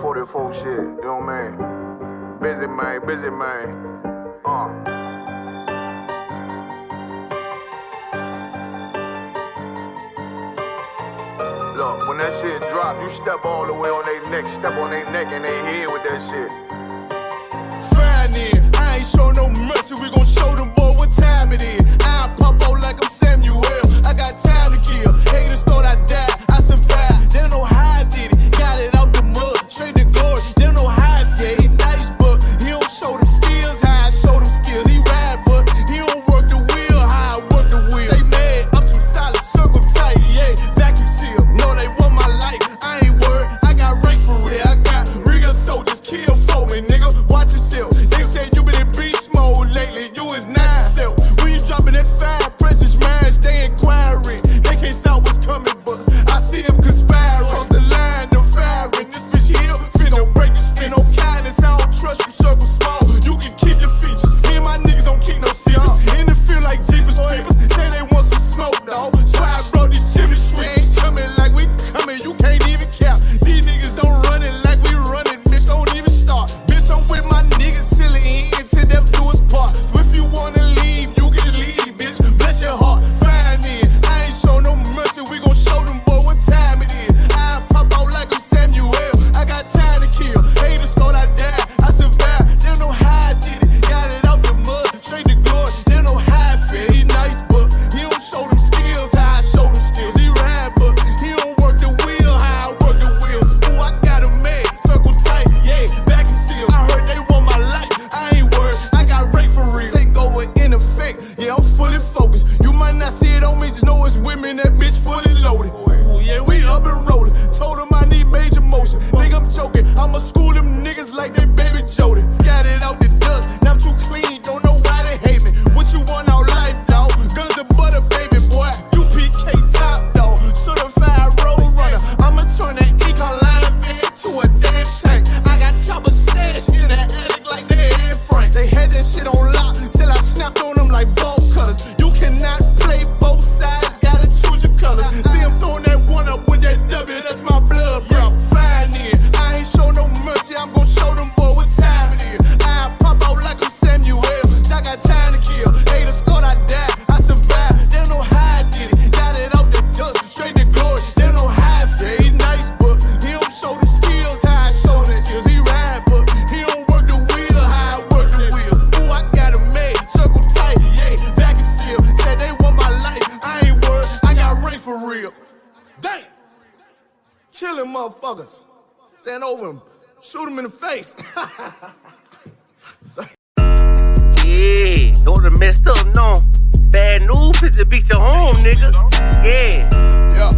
44 shit, you know what I mean? Busy man. Look, when that shit drop, you step all the way on their neck, step on their neck and they head with that shit. Fine then, I ain't show no mercy, we gon' show them boy what time it is. I pop out like I'm Samuel, I got time to kill. Haters thought I died, I survived. They don't know how I did it, got it out the mud, straight to glory. They don't know how I feel, he nice but he don't show them skills, how I show them skills. He ride but he don't work the wheel, how I work the wheel. They mad, I'm too solid, circle tight, yeah, vacuum seal. No, they want my life, I ain't worried, I got rank for real. I got real soldiers, kill for me, nigga, watch yourself. They say you been in beast mode lately, you is not yourself. When you dropping that fire, precious marriage, they inquiring. They can't stop what's coming, but I see them conspiring. Cross the line, them firing. This bitch here, finna break the spin. No kindness, I don't trust you, circle small. You can keep your features. Me and my niggas don't keep no secrets. In the field like Jeepers Creepers, say they want some smoke, dawg. Try bro, these chimney sweeps coming like we coming, you can't even count. These niggas don't run it like we running, bitch, don't even start. Bitch, I'm with my niggas till the end, till death do us part. So if you wanna leave, you can leave, bitch, bless your heart. Fine then, I ain't show no mercy, we gon' show them boy what time it is. I pop out like I'm Samuel, I got time to kill. Haters thought I died, I survived. They don't know how I did it, got it out the mud, straight to glory. They don't know how I feel, he nice but he don't show them skills, how I show them skills. He ride but he don't work the wheel, how I work the wheel. Ooh, I got a man, circle tight, yeah, vacuum seal. I heard they want my life, I ain't worried, I got rate for real. Take over in effect, yeah, I'm fully focused. You might not see it on me, just know it's women, that bitch fully loaded. Ooh, yeah, we up and rolling. Told them I need major motion. Think I'm joking, I'ma school them niggas like they baby Jody. Got it out the dust, now I'm too clean, don't know why they hate me. What you want out life, dawg? Guns and butter, baby boy. You PK top, dawg. Certified road runner. I'ma turn that econ line van to a damn tank. I got choppers stashed in that attic like they Anne Frank. They had that shit on lock till I snapped on them like bolt cutters. You cannot play both sides, gotta choose your colors. See him throwing that one up with that W, that's my blood, bro. Fine then, I ain't show no mercy, I'm gon' show them boy what time it is. I pop out like I'm Samuel, I got time to kill. Haters thought I died, I survived. They don't know how I did it, got it out the dust, straight to glory. They don't know how I feel, he nice but he don't show them skills, how I show them skills. He ride but he don't work the wheel, how I work the wheel. Ooh, I got a made, circle tight, yeah, vacuum seal. Said they want my life, I ain't worried, I got rank for real. Dang! Chillin' motherfuckers. Stand over him, shoot him in the face. Yeah, those are messed up, no. Bad news, fit to beat your home, nigga. Yeah. Yeah.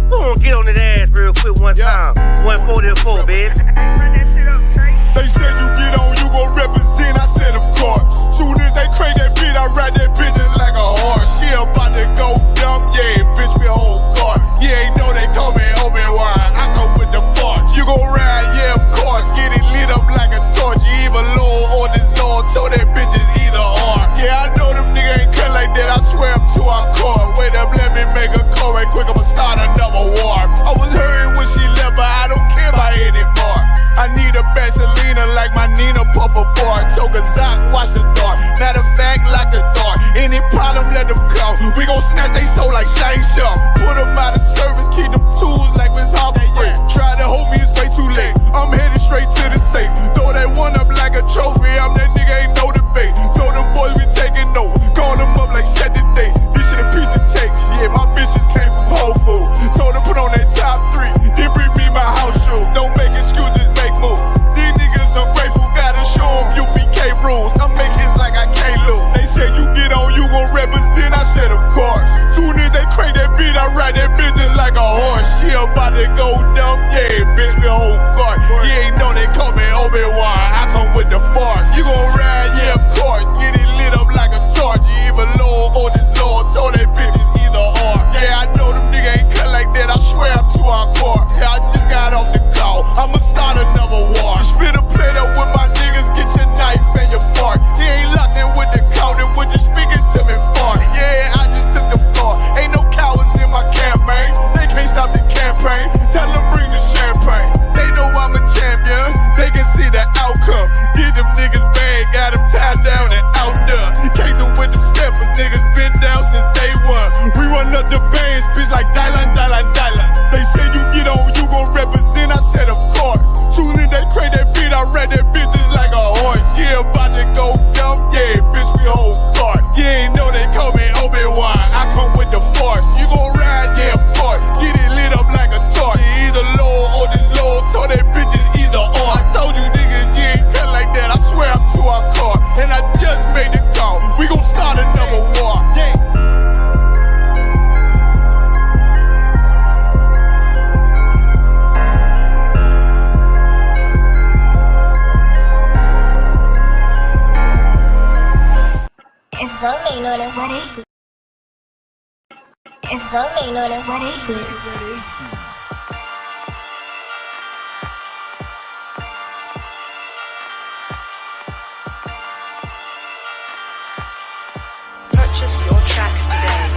Go on, get on that ass real quick one time. 144, baby. Run that shit up, Trey. They said you get on, you gon' represent, I said of course. Soon as they crank that beat, I ride that bitch just like a horse. She about to go dumb, yeah, bitch, me a whole car. You ain't know they call me Obi-Wan, I come with the force. You gon' ride, yeah, of course, get it lit up like a torch. You even low on this Lord, so that bitch is either or. Yeah, I know them niggas ain't cut like that, I swear I'm to our core. Wait up, let me make a call right quick, I'ma start another war. I was hurting when she left, but I don't care about anymore. I need a Vaselina like my Nina Puffer bar. Took a Zoc, watch the dark. Matter of fact, like a dart. Any problem, let them come. We gon' snatch they soul like Shang Tsung. Put them out of service, keep them tools like Miss Hopper Free. Try to hold me, it's way too late. I'm headed straight to the safe. Throw that one up like a trophy. I'm that nigga, ain't no debate. Told them boys we taking over. Call them up like set the date. This shit a piece of cake. Yeah, my bitches came from Whole Foods. Told them put on that top 3. Then bring me my house shoes. Don't make excuses, make moves. These niggas ungrateful, gotta show them UPK rules. I make hits like I can't lose. They said you get on, you gon' represent. I said of course. Soon as they crank that beat, I ride that business like a horse. She about to go dumb, yeah, bitch, me a whole guard. You ain't know they call me Obi-Wan, I come with the force. You gon' ride, yeah, of course. Get it lit up like a torch. You even low on this Lord, so that bitch is either or. Yeah, I know them niggas ain't cut like that, I swear I'm to our core. Yeah, I just got off the call, I'ma start another war. Spit a plate up with my niggas, get your knife and your fork. He ain't locked in with the counting, when you speaking to me fart. Yeah, I just took the floor, ain't no cowards in my campaign. They can't stop the campaign, tell them bring the champagne. They know I'm a champion, ready to go. We gon' start another war. If Rome ain't on it, what is it? If Rome ain't on it, what is it? Purchase your tracks today.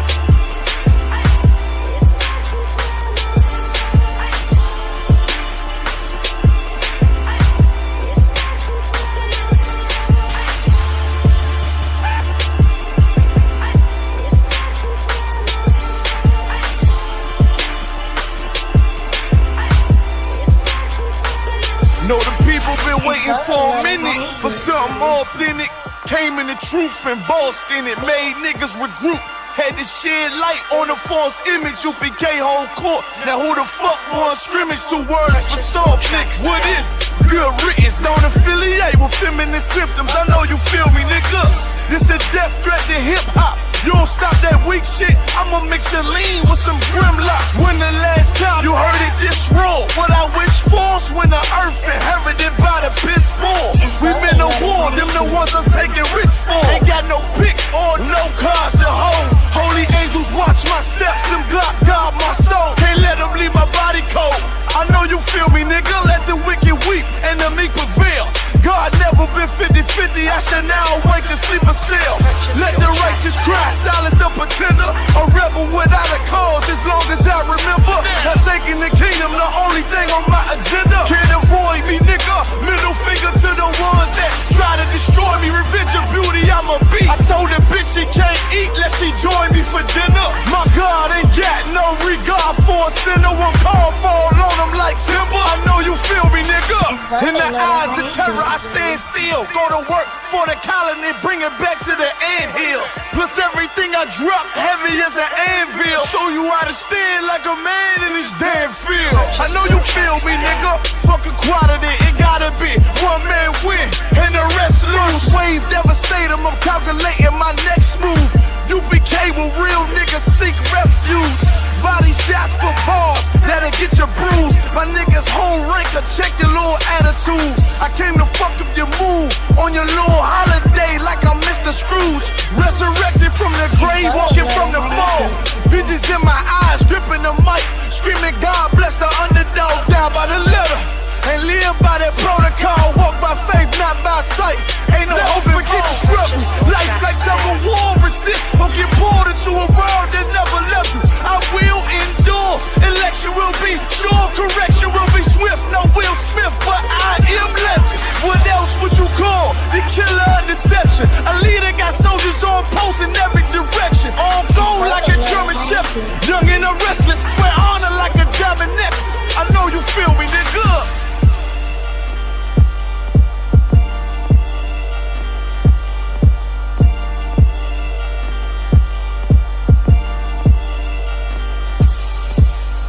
Know the people been waiting for a minute for something authentic. Came in the truth and bossed in it, made niggas regroup. Had to shed light on the false image. UPK whole court. Now who the fuck won scrimmage? 2 words for soft niggas. What is good riddance? Don't affiliate with feminine symptoms. I know you feel me, nigga. This a death threat to hip hop. You don't stop that weak shit, I'ma mix your lean with some grimlock. When the last time you heard it this raw? What I wish for's when the earth inherited by the piss poor. We been to war, them the ones I'm taking risks for. Ain't got no picks or no cars to hold. Holy angels watch my steps, them Glock guard my soul. Can't let them leave my body cold. I know you feel me, nigga, let the wicked weep and the meek prevail. God never been 50-50, I shall now awake and sleep a cell. Let the righteous cry, silence the pretender. A rebel without a cause, as long as I remember. Not taking the kingdom, the only thing on my agenda. Can't avoid me, nigga. Middle finger to the ones that try to destroy me. Revenge of beauty, I'm a beast. I told the bitch she can't eat, let she join me for dinner. My God ain't got no regard for a sinner. One call fall on him like timber. I know you feel me, nigga. In the eyes of terror, I stand still. Go to work for the colony, bring it back to the anthill. Plus everything I drop heavy as an anvil. Show you how to stand like a man in this damn field. I know you feel me, nigga. Fuck equality, it gotta be one man win and the rest lose. Wave devastating, I'm calculating my next move. UPK will real niggas seek refuge. Body shots for bars, that'll get you bruised. My niggas whole ranker, check your little attitude. I came to fuck up your mood on your little holiday like I'm Mr. Scrooge. Resurrected from the grave, walking from the fall. Visions in my eyes, gripping the mic, screaming God bless the underdog. Down by the letter, and live by that protocol. Walk by faith, not by sight. Ain't no hope for get the struggle. Life like tug of war, resist or get pulled into a world that never left you. I will endure. Election will be sure, correction will be swift. No Will Smith, but I am legend. What else would you call the killer of deception? A leader got soldiers on post in every direction. On gold like a German shepherd. Young and a restless, swear honor like a diamond necklace. I know you feel me, nigga.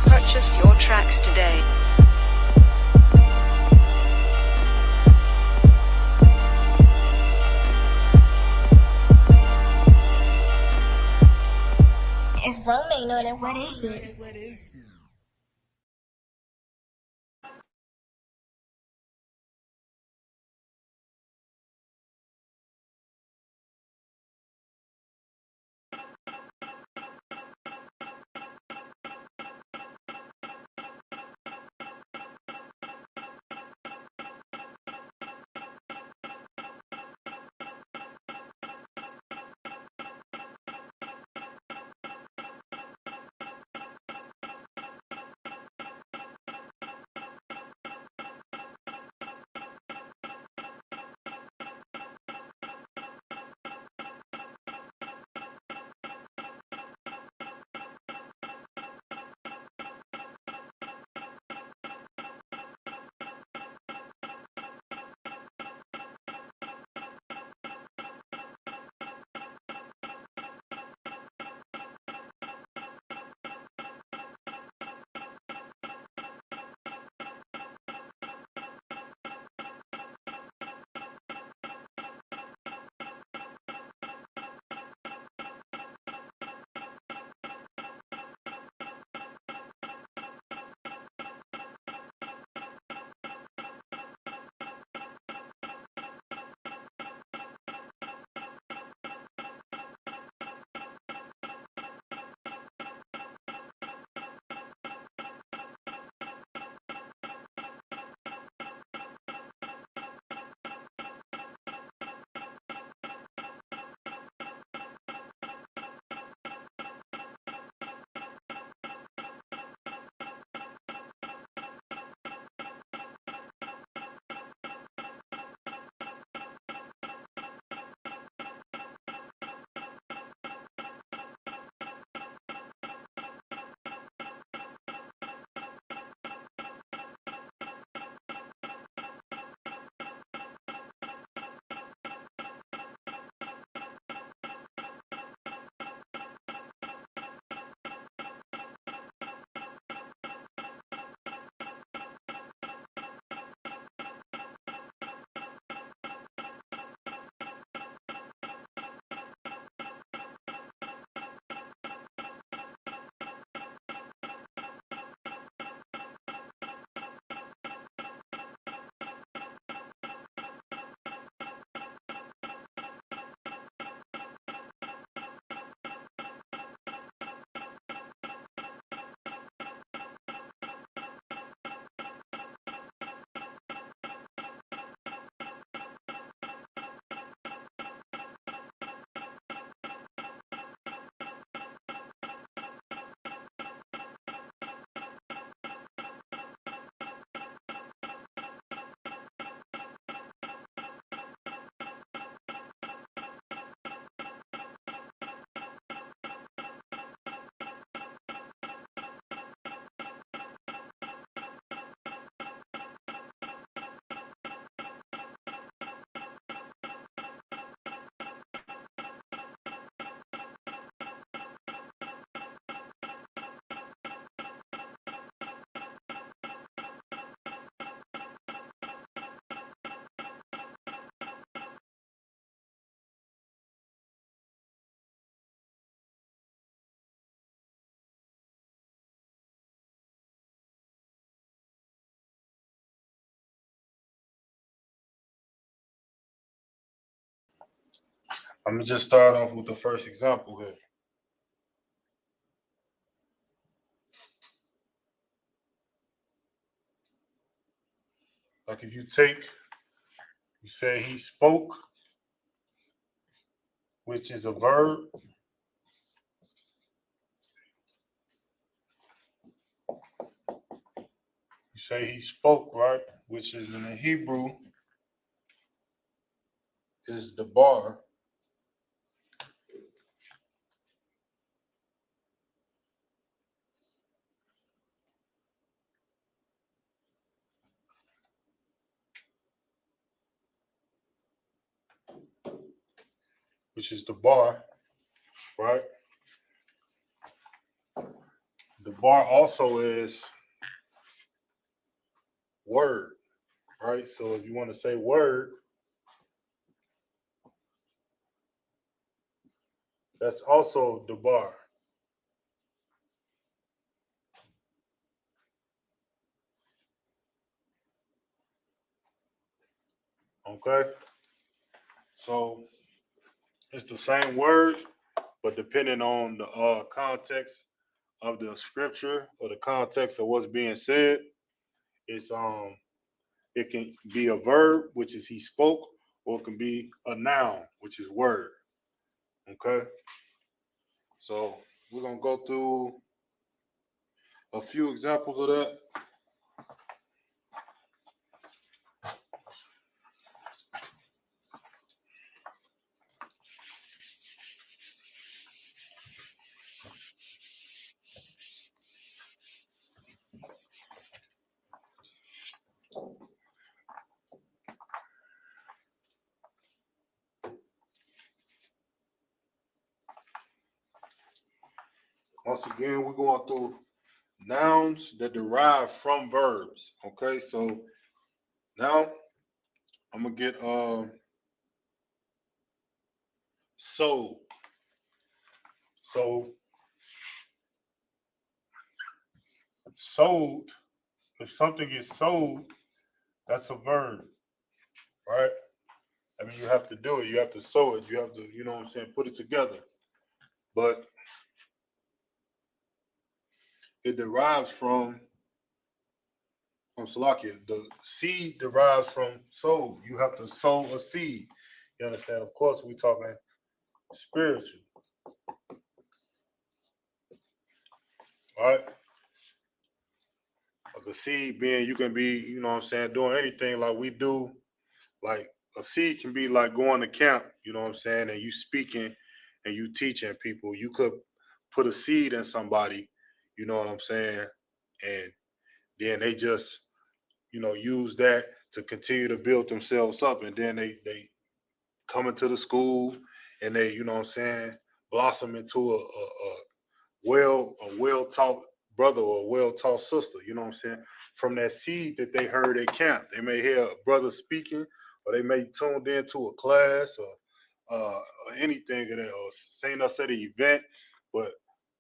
Purchase your tracks today. If Rome ain't on it, what is it? Let me just start off with the first example here. Like if you say he spoke, which is a verb. You say he spoke, right? Which is in the Hebrew is the bar. Which is the bar, right? The bar also is word, right? So if you want to say word, that's also the bar. Okay? So it's the same word, but depending on the context of the scripture or the context of what's being said, it's it can be a verb, which is he spoke, or it can be a noun, which is word. Okay? So we're gonna go through a few examples of that. Once again, we're going through nouns that derive from verbs. Okay, so now I'm gonna get sold. So sold, if something is sold, that's a verb, right? I mean, you have to do it. You have to sow it. You have to, you know what I'm saying, put it together. But it derives from Salakia. The seed derives from sow. You have to sow a seed. You understand? Of course, we're talking spiritual. Right? Like a seed being, you can be, you know what I'm saying, doing anything like we do. Like a seed can be like going to camp, you know what I'm saying, and you speaking and you teaching people. You could put a seed in somebody, you know what I'm saying, and then they just, you know, use that to continue to build themselves up, and then they come into the school and they, you know what I'm saying, blossom into a well taught brother or a well taught sister, you know what I'm saying? From that seed that they heard at camp. They may hear a brother speaking, or they may tuned into a class or anything of that, or seen us at an event. But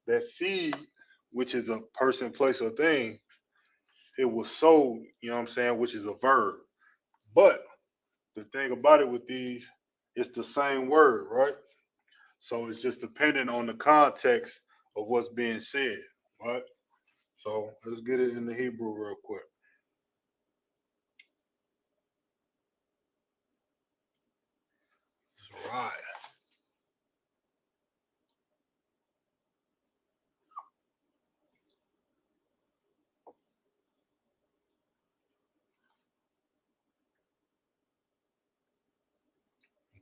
that seed, which is a person, place, or thing, it was sold, you know what I'm saying, which is a verb. But the thing about it with these, it's the same word, right? So it's just depending on the context of what's being said, right? So let's get it in the Hebrew real quick. Right.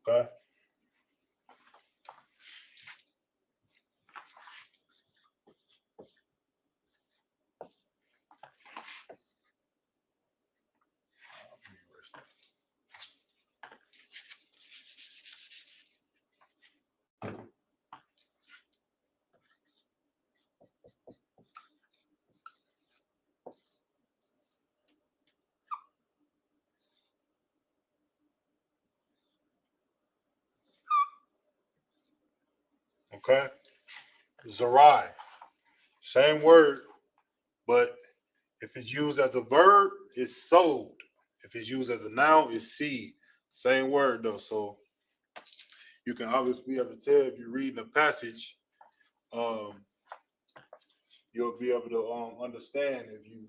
Okay. Okay. Zarai. Same word, but if it's used as a verb, it's sold. If it's used as a noun, it's seed. Same word though. So you can obviously be able to tell if you're reading a passage. You'll be able to understand if you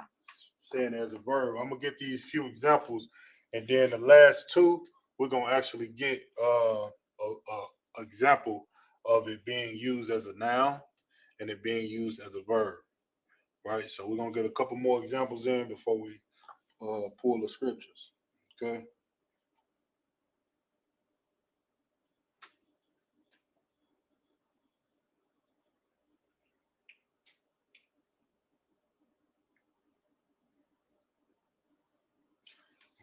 saying it as a verb. I'm gonna get these few examples, and then the last two we're gonna actually get a example of it being used as a noun and it being used as a verb. Right. So we're gonna get a couple more examples in before we pull the scriptures. Okay.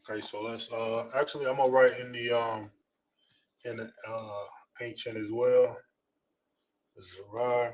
Okay, so let's actually I'm gonna write in the ancient as well. Zerai.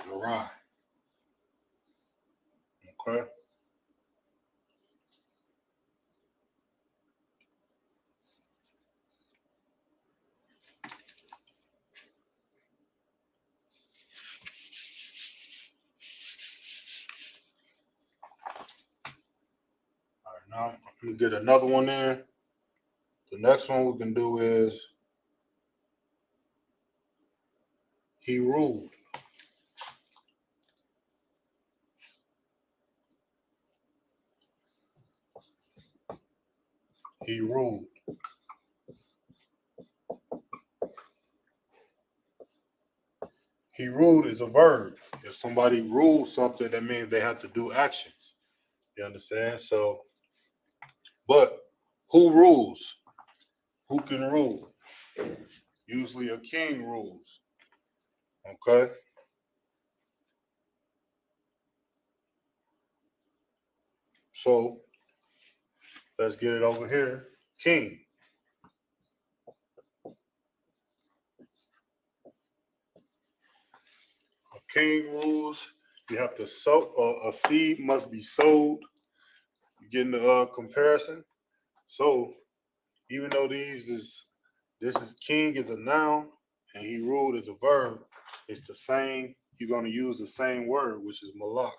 Zerai. Okay. All right, now I'm gonna get another one in. The next one we can do is he ruled. He ruled. He ruled is a verb. If somebody rules something, that means they have to do actions. You understand? So, but who rules? Who can rule? Usually a king rules. Okay. So let's get it over here. King. A king rules. You have to sow. A seed must be sowed. You getting the comparison? So even though this is king is a noun and he ruled is a verb, it's the same. You're going to use the same word, which is malak.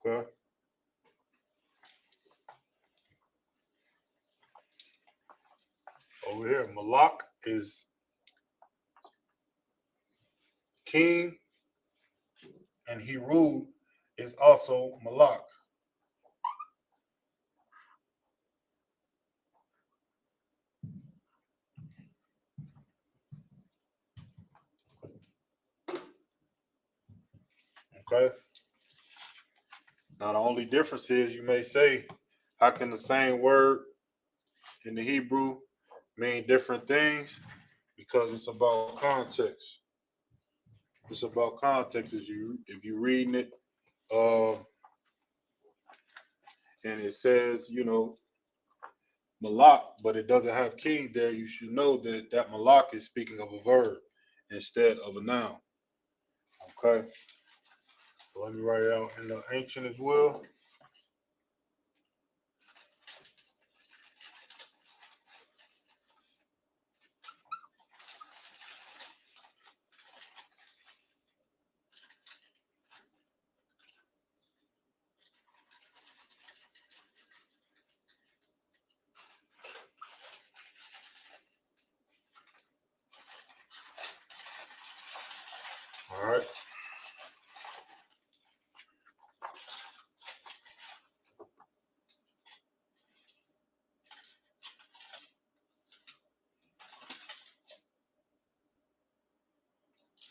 Okay. Over here, malak is king, and he ruled is also malak. Okay. Now the only difference is you may say, how can the same word in the Hebrew mean different things? Because it's about context. It's about context. If you're reading it, and it says, malak, but it doesn't have king there, you should know that that malak is speaking of a verb instead of a noun. Okay. So let me write it out in the ancient as well. All right.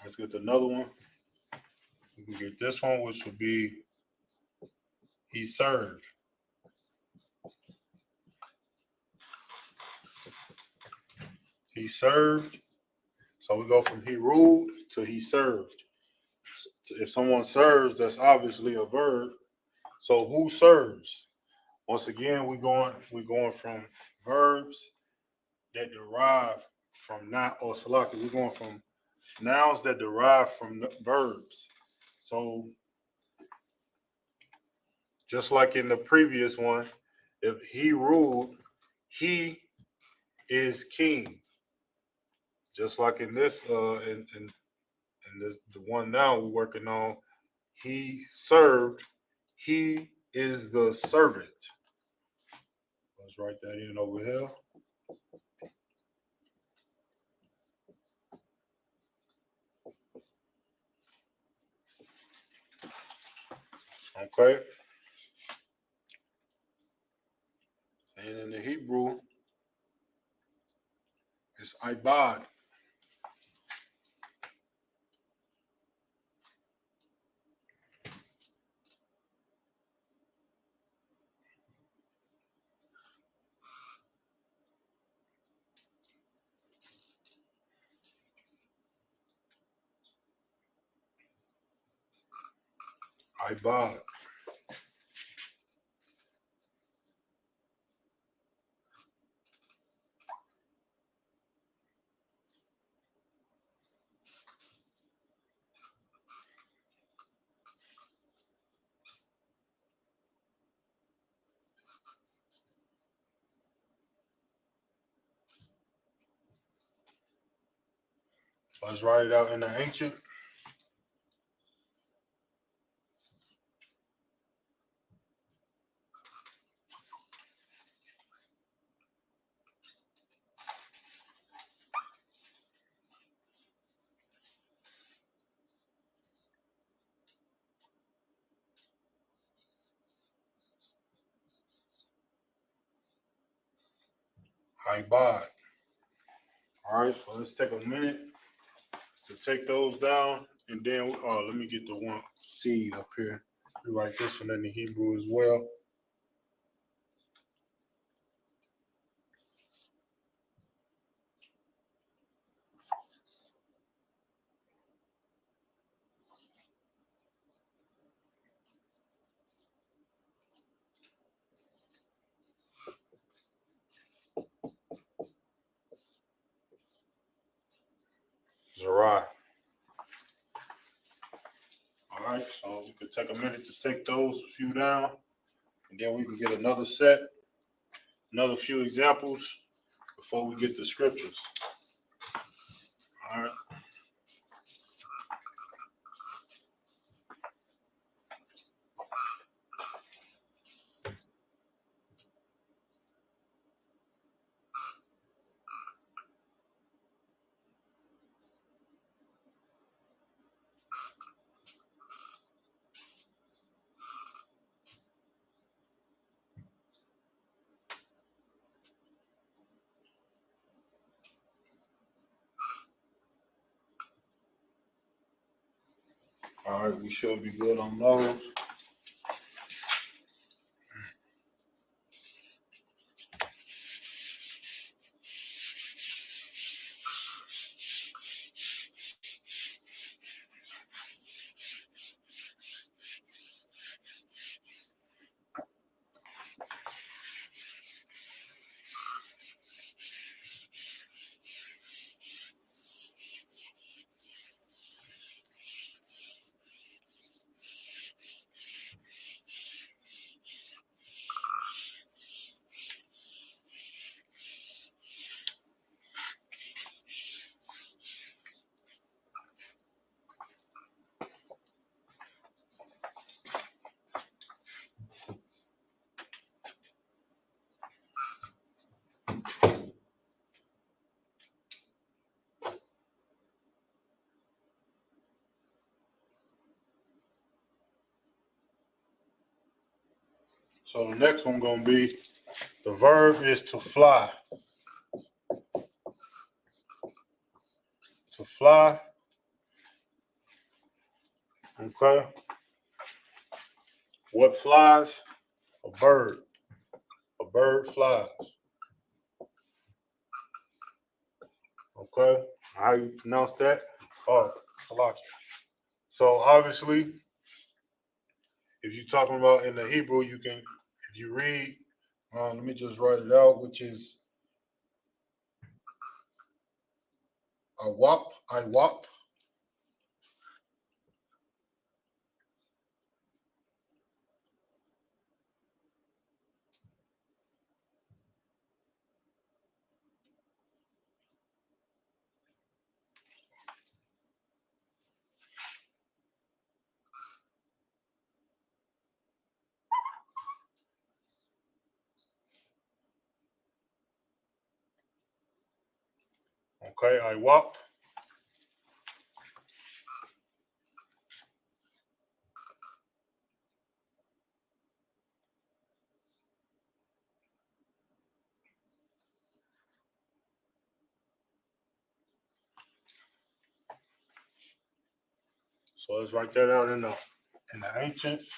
Let's get another one. We can get this one, which will be he served. He served. So we go from he ruled to he served. If someone serves, that's obviously a verb. So who serves? Once again, we're going from verbs that derive from salaki. We're going from nouns that derive from verbs. So just like in the previous one, if he ruled, he is king. Just like in this, in the one now we're working on, he served, he is the servant. Let's write that in over here. Okay. And in the Hebrew, it's ibad. Ibad. Let's write it out in the ancient. Ibad. All right, so let's take a minute to take those down, and then let me get the one seed up here. We write this one in the Hebrew as well. Zerai. All right, so we could take a minute to take those few down, and then we can get another set, another few examples before we get the scriptures. All right. All right, we should be good on those. So the next one gonna be, the verb is to fly. To fly. Okay. What flies? A bird. A bird flies. Okay. How you pronounce that? Oh, Salaki. So obviously, if you're talking about in the Hebrew, you can, if you read, let me just write it out, which is I wop. Okay, I wop. So let's write that out in the ancients.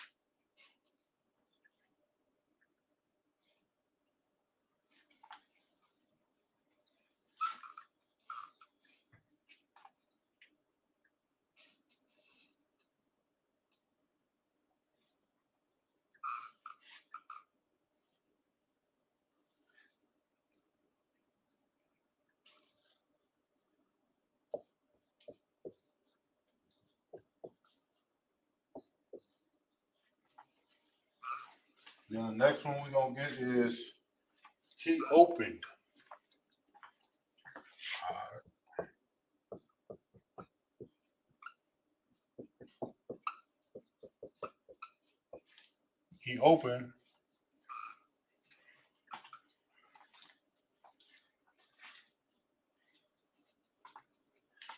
Then the next one we're gonna get is he opened. He opened.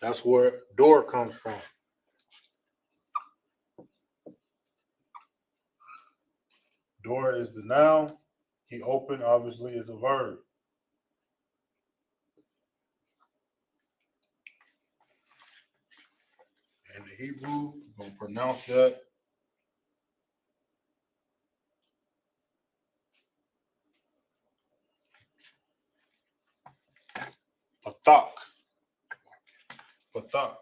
That's where door comes from. Door is the noun. He opened obviously is a verb. And the Hebrew, we're gonna pronounce that patak. Patak.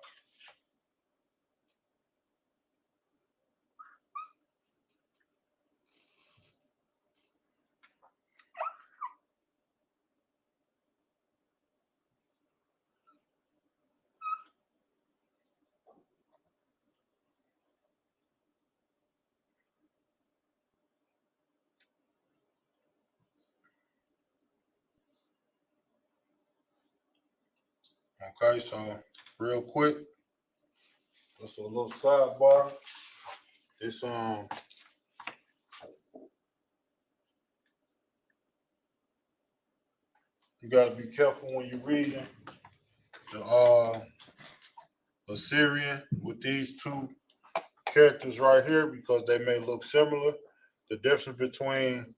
Okay, so real quick, just a little sidebar. It's you gotta be careful when you're reading the Assyrian with these two characters right here because they may look similar. The difference between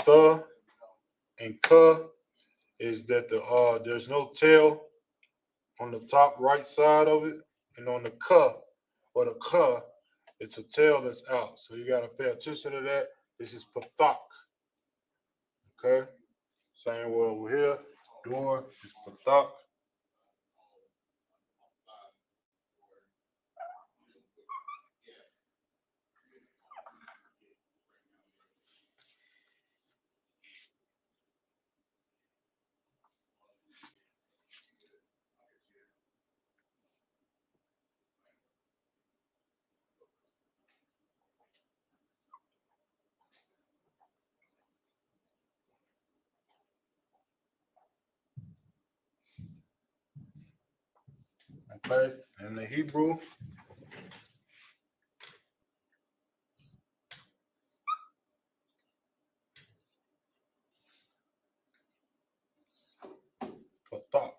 the and ka is that there's no tail on the top right side of it, and on the ka or the ka, it's a tail that's out. So you gotta pay attention to that. This is pathak. Okay, same word over here. Door is pathak. Okay, and the Hebrew, pathak.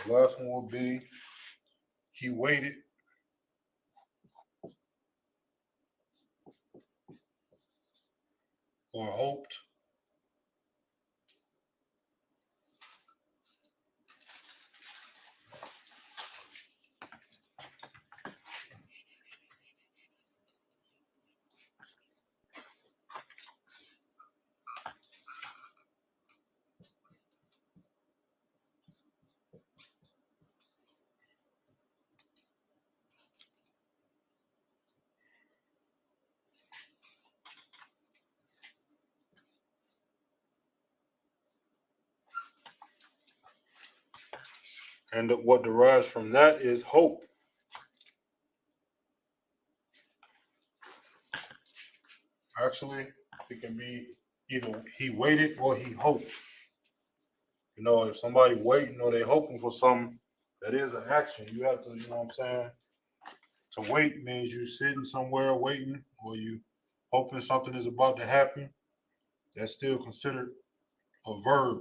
last one will be he waited or hoped. And what derives from that is hope. Actually, it can be either he waited or he hoped. You know, if somebody waiting or they hoping for something, that is an action. You have to, you know what I'm saying? To wait means you sitting somewhere waiting or you hoping something is about to happen. That's still considered a verb.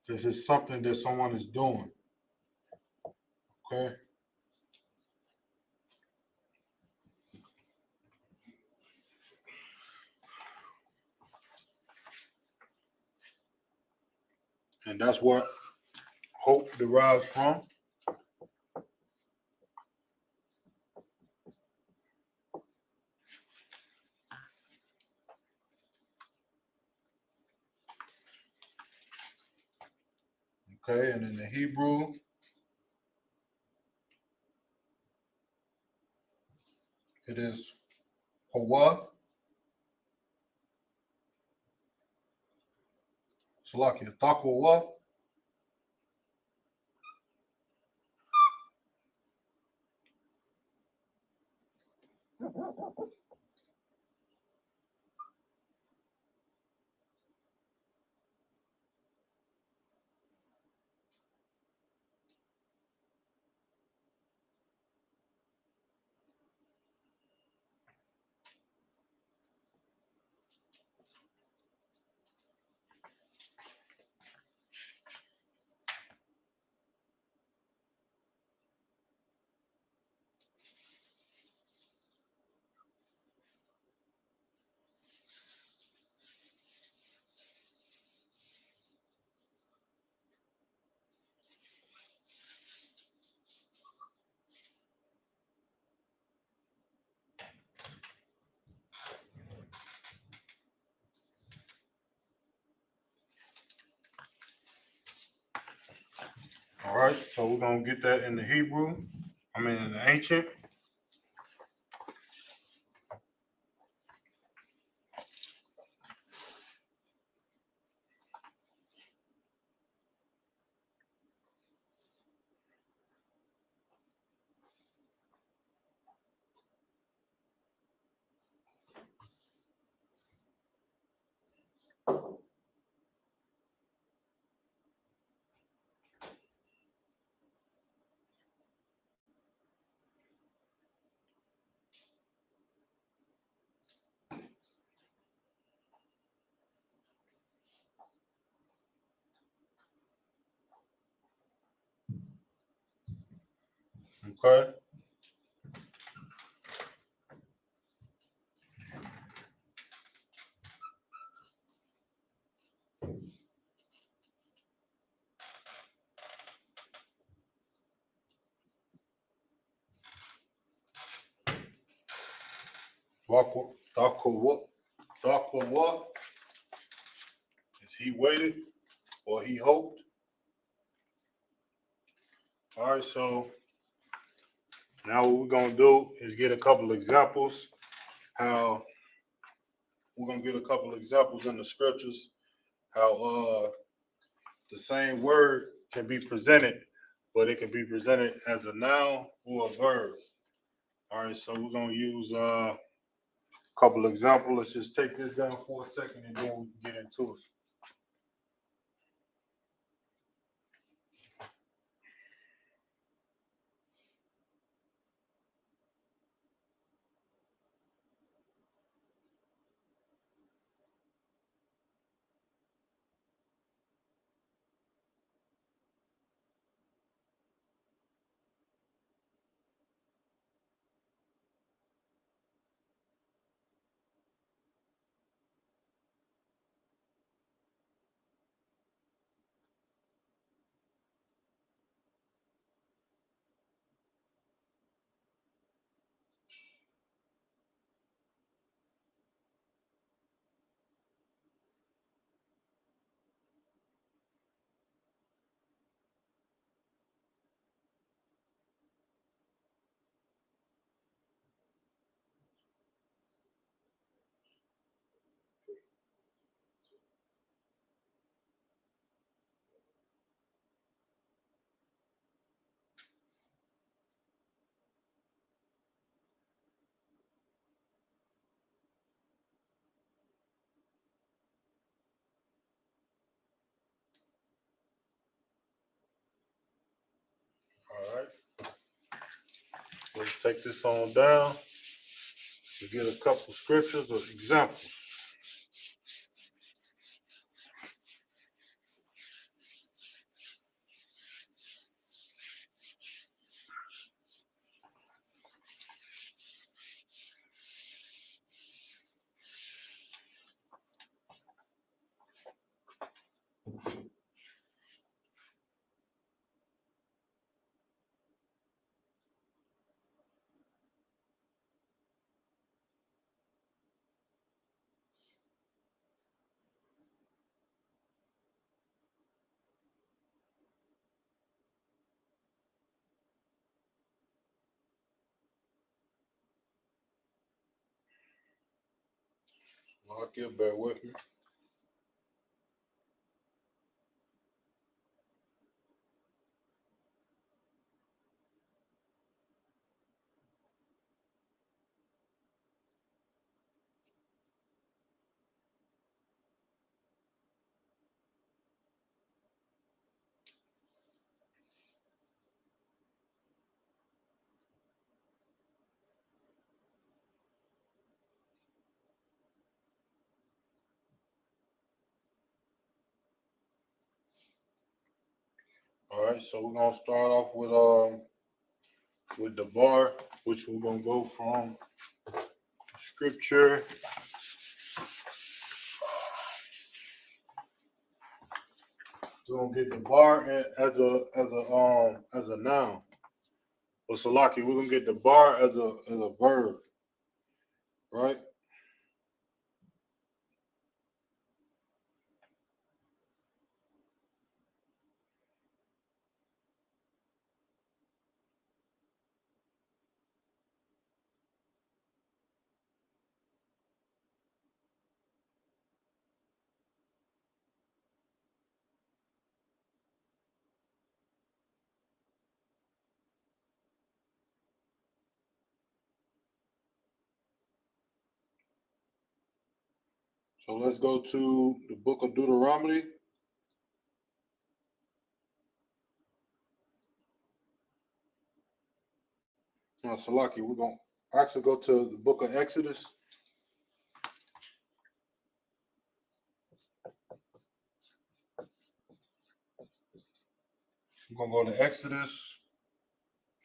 This is something that someone is doing. Okay? And that's what hope derives from. Okay, and in the Hebrew, it is Hawa. Salakia, Takwa. All right, so we're going to get that in the Hebrew. I mean, in the ancient. Okay. Takwa. Is he waited or he hoped? All right, so now what we're going to do is get a couple examples. How we're going to get a couple examples in the scriptures. How the same word can be presented, but it can be presented as a noun or a verb. All right, so we're going to use a couple examples. Let's just take this down for a second and then we can get into it. take this on down to get a couple scriptures or examples. Lock it, bear with me. All right, so we're gonna start off with the bar, which we're gonna go from scripture. We're gonna get the bar as a noun. Or Salaki, we're gonna get the bar as a verb, right? So let's go to the book of Deuteronomy. Salaki, we're gonna actually go to the book of Exodus. We're gonna go to Exodus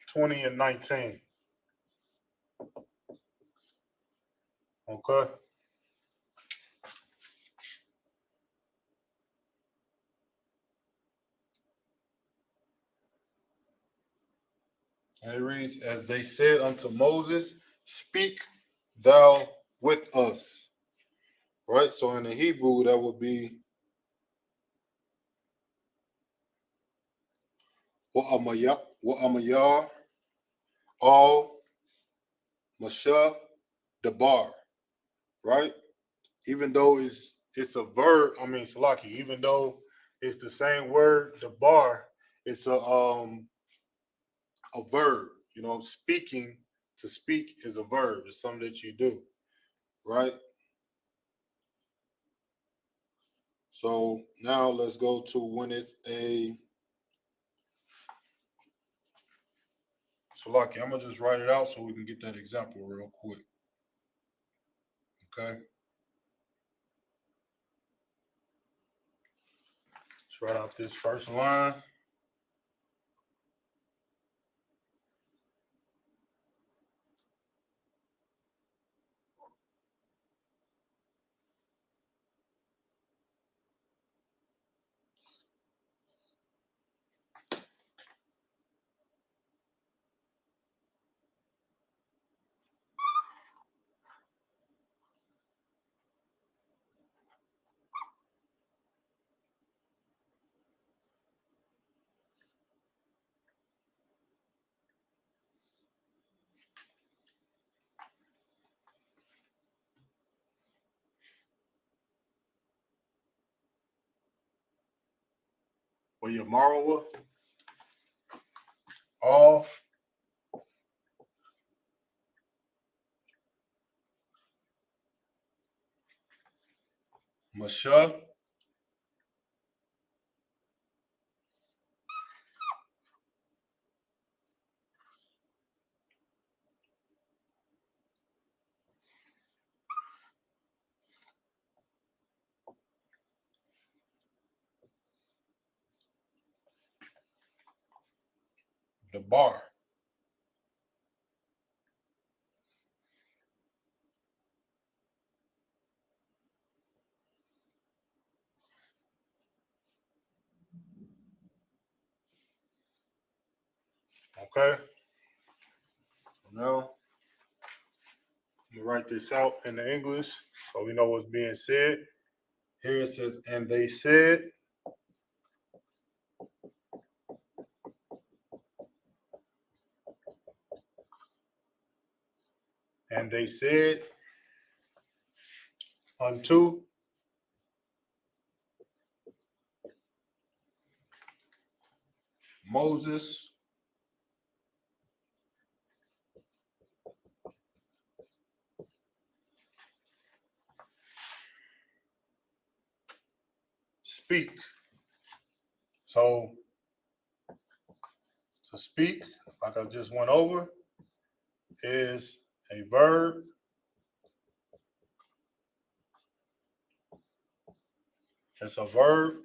20 and 19. Okay. And it reads, as they said unto Moses, speak thou with us. Right? So in the Hebrew, that would be Wa'amayah, all Masha, Dabar. Right? Even though it's a verb, I mean Salaki, even though it's the same word, Dabar, it's a verb. You know, speaking, to speak is a verb. It's something that you do, right? So now let's go to when it's a, so Lucky, I'm gonna just write it out so we can get that example real quick. Okay. Let's write out this first line. Well, your Marawa, all Masha, the bar. Okay. Now, let me write this out in the English so we know what's being said. Here it says, and they said, and they said unto Moses, speak. So to speak, like I just went over, is a verb. It's a verb,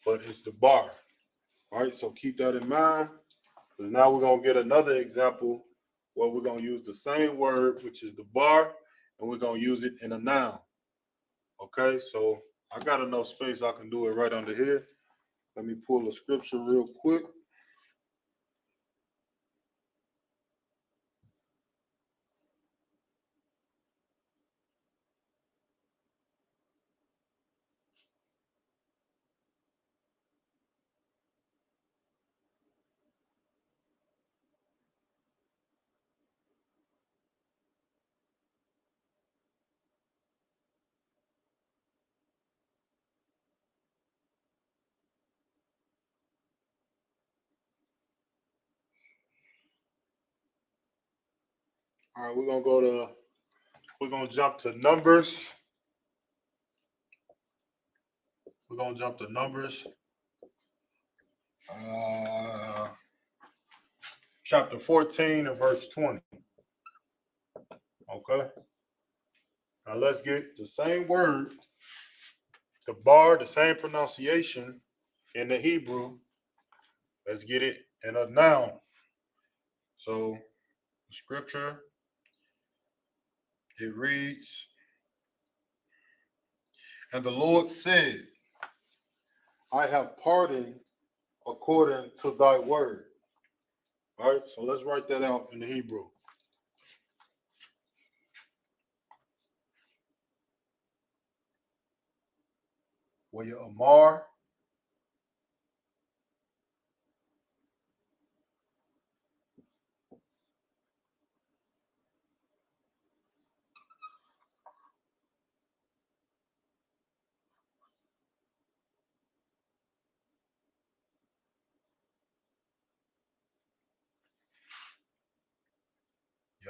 but it's the bar. All right, so keep that in mind. Because now we're going to get another example where we're going to use the same word, which is the bar, and we're going to use it in a noun. Okay, so I got enough space. I can do it right under here. Let me pull a scripture real quick. All right, we're going to jump to Numbers. We're going to jump to Numbers. Chapter 14 and verse 20. Okay. Now let's get the same word, the bar, the same pronunciation in the Hebrew. Let's get it in a noun. So the scripture, it reads, and the Lord said, I have pardoned according to thy word. All right, so let's write that out in the Hebrew. Where you Amar,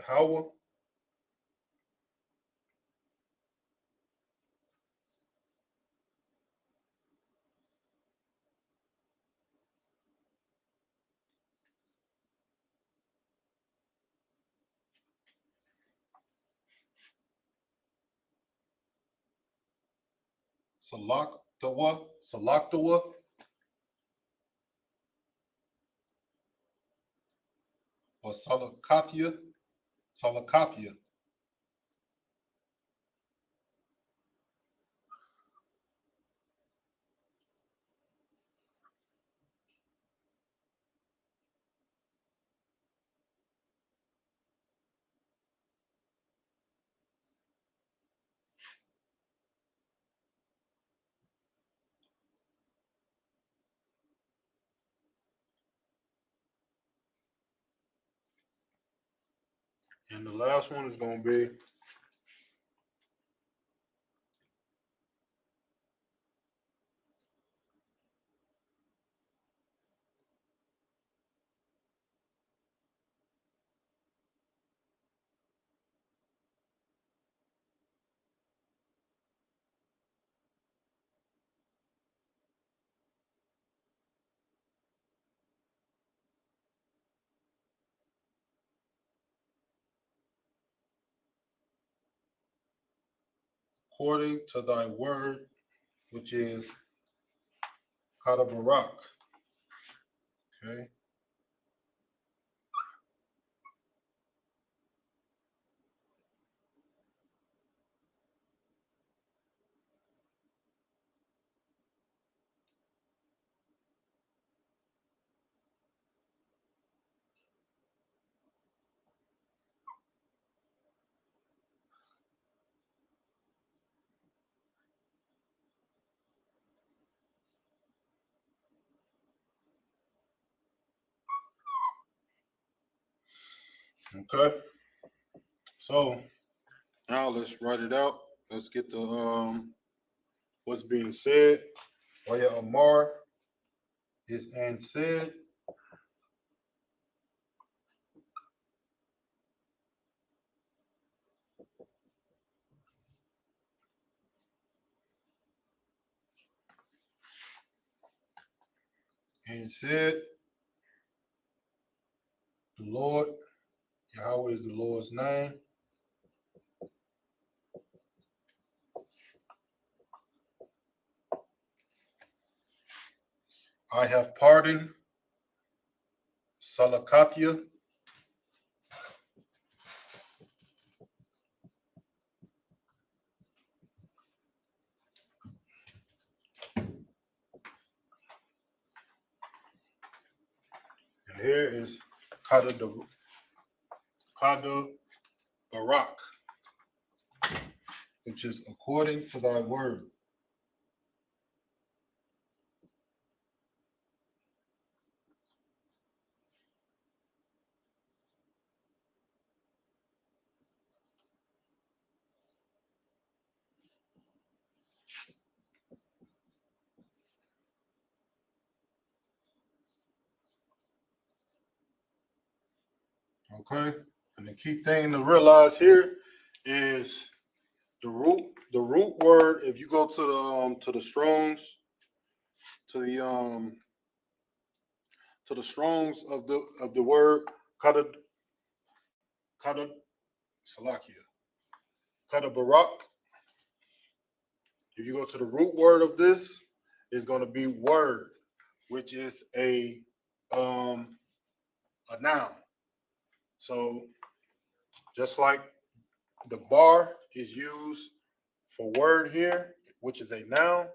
Yahweh, Salaktawa, or Salakathia, and the last one is going to be according to thy word, which is Kadabarak. Okay. Okay. So now let's write it out. Let's get the what's being said. Waya Amar is and said. And said, the Lord, Yahweh is the Lord's name. I have pardoned Salakatia. And here is Kada Barak, which is according to thy word. Okay. And the key thing to realize here is the root word. If you go to the Strong's, to the Strong's of the word Kada Salakia, Kada Barak. If you go to the root word of this, it's going to be word, which is a noun. So just like the bar is used for word here, which is a noun,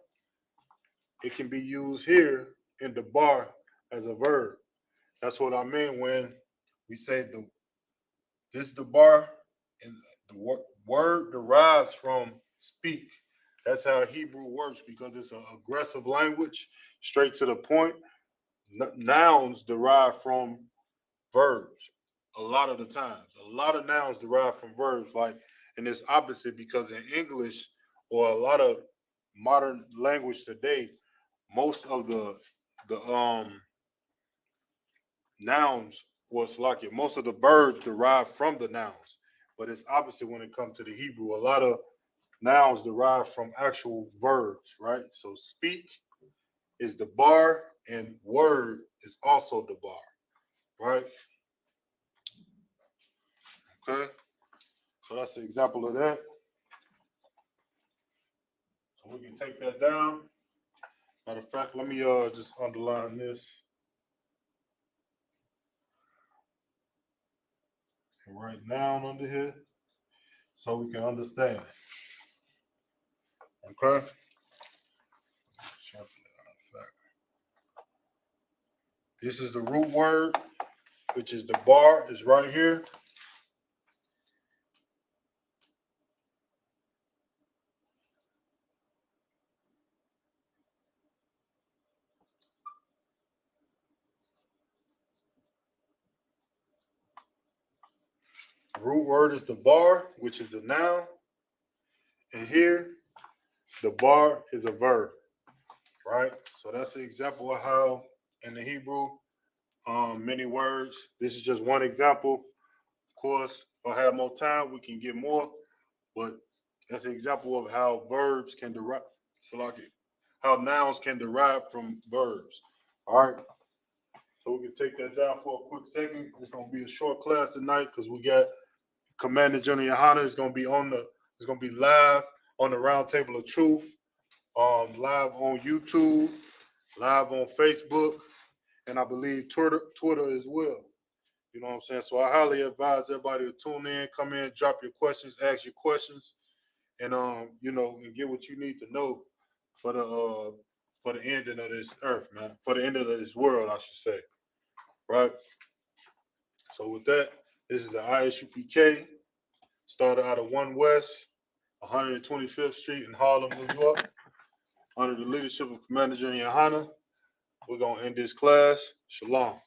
it can be used here in the bar as a verb. That's what I mean when we say this is the bar, and the word derives from speak. That's how Hebrew works because it's an aggressive language, straight to the point. Nouns derive from verbs a lot of the times. A lot of nouns derive from verbs, and it's opposite because in English or a lot of modern language today, most of the nouns was like it. Most of the verbs derive from the nouns, but it's opposite when it comes to the Hebrew. A lot of nouns derive from actual verbs, right? So speak is the bar, and word is also the bar, right? Okay, so that's the example of that. So we can take that down. Matter of fact, let me just underline this and write down under here so we can understand. Okay. This is the root word, which is the bar, is right here. The root word is the bar, which is a noun. And here, the bar is a verb, right? So that's the example of how in the Hebrew, many words. This is just one example. Of course, if I have more time, we can get more. But that's an example of how verbs can derive, how nouns can derive from verbs. All right. So we can take that down for a quick second. It's going to be a short class tonight because we got Commander Johnny Yohana is going to be it's going to be live on the Round Table of Truth, live on YouTube, live on Facebook, and I believe Twitter as well. You know what I'm saying? So I highly advise everybody to tune in, come in, drop your questions, ask your questions, and and get what you need to know for the ending of this earth, man. For the ending of this world, I should say. Right? So with that, this is the ISUPK. Started out of 1 West, 125th Street in Harlem, New York. Under the leadership of Commander Johnny Yohana. We're gonna end this class. Shalom.